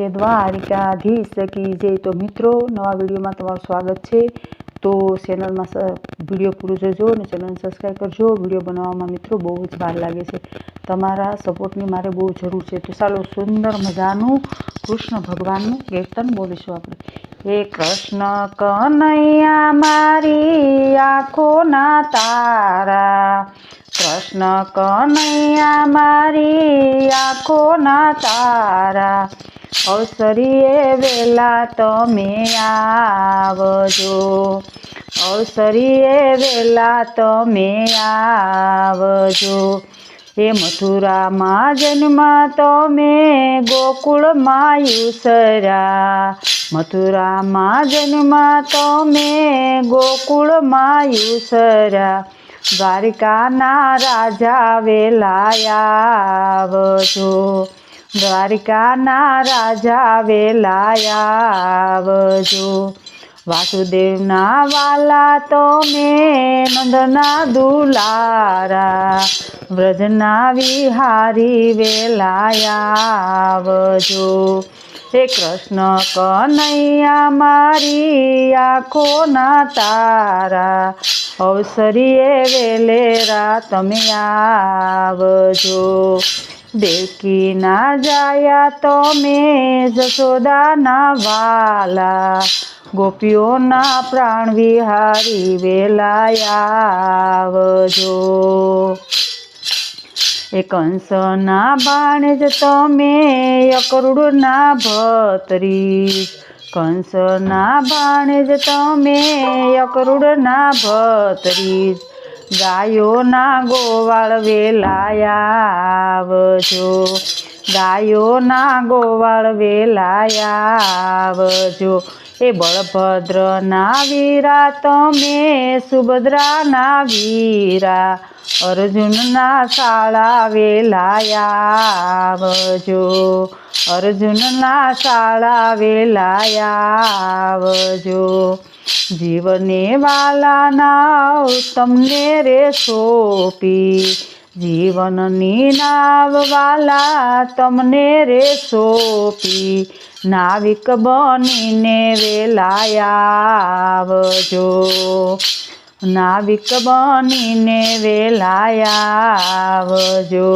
કે દ્વારિકાધીશ કી જય। તો મિત્રો, નવા વિડીયોમાં તમારું સ્વાગત છે। તો ચેનલમાં વિડીયો પૂરો જોજો અને ચેનલને સબસ્ક્રાઈબ કરજો। વિડીયો બનાવવામાં મિત્રો બહુ જ વાર લાગે છે, તમારા સપોર્ટની મારે બહુ જરૂર છે। તો ચાલો સુંદર મજાનું કૃષ્ણ ભગવાનનું કીર્તન બોલીશું આપણે। હે કૃષ્ણ કનૈયા મારી આંખોના તારા, કૃષ્ણ કનૈયા મારી આંખોના તારા, અવસરીએ વેલા તમે આવજો, અવસરીએ વેલા તમે આવજો। એ મથુરામાં જન્મ તમે ગોકુળમાં યુસરા, મથુરામાં જન્મ તમે ગોકુળમાં યુસરા, દ્વારિકાના રાજા વેલા આવજો, દ્વારિકાના રાજા વેલા આવજો। વાસુદેવના વાલા તમે નંદના દુલારા, વ્રજના વિહારી વેલા આવજો। હે કૃષ્ણ કનૈયા મારી આંખોના તારા, અવસરીએ વેલેરા તમે આવજો। દેવકીના જાયા તમે જશોદાના વાલા, ગોપીઓના પ્રાણ વિહારી વેલા આવજો। એ કંસના બાણેજ તમે અકરુડના ભત્રીજ, કંસના બાણેજ તમે અકરુડના ભત્રીજ, ગાયોના ગોવાળ વેલા આવજો, ગાયોના ગોવાળ વેલા આવજો। એ બળભદ્રના વીરા તમે સુભદ્રાના વીરા, અર્જુનના શાળા વેલા આવજો, અર્જુનના શાળા વેલા આવજો। જીવને વાલા નાવ તમને રે સોંપી, જીવનની નાવ વાલા તમને રે સોંપી, નાવિક બનીને વેલા આવજો, નાવિક બનીને વેલા આવજો।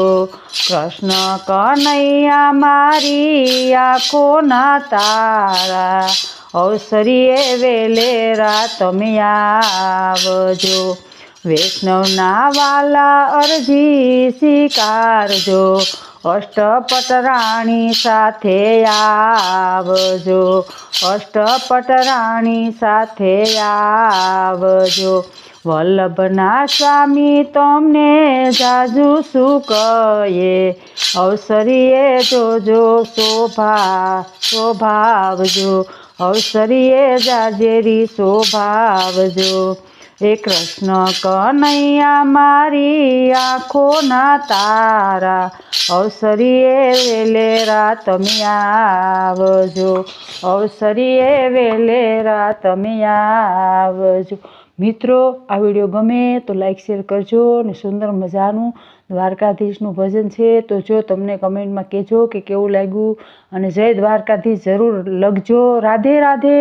કૃષ્ણ કનૈયા મારી આંખોના તારા, અવસરીએ વેલેરા તમે આવજો। વૈષ્ણવના વાલા અરજી સ્વીકારજો, અષ્ટપટરાણી સાથે આવજો, અષ્ટપટરાણી સાથે આવજો। વલ્લભના સ્વામી તમને જાજુ શું કહે, અવસરીએ જોજો શોભાવજો, અવસરીએ જાજેરી શોભાવજો। હે કૃષ્ણ કનૈયા મારી આંખોના તારા, અવસરીએ વેલેરા તમે આવજો, અવસરીએ વેલેરા તમે આવજો। મિત્રો, આ વિડીયો ગમે તો લાઈક શેર કરજો અને સુંદર મજાનું દ્વારકાધીશનું ભજન છે તો જો તમને કમેન્ટમાં કહેજો કે કેવું લાગ્યું, અને જય દ્વારકાધીશ જરૂર લખજો। રાધે રાધે।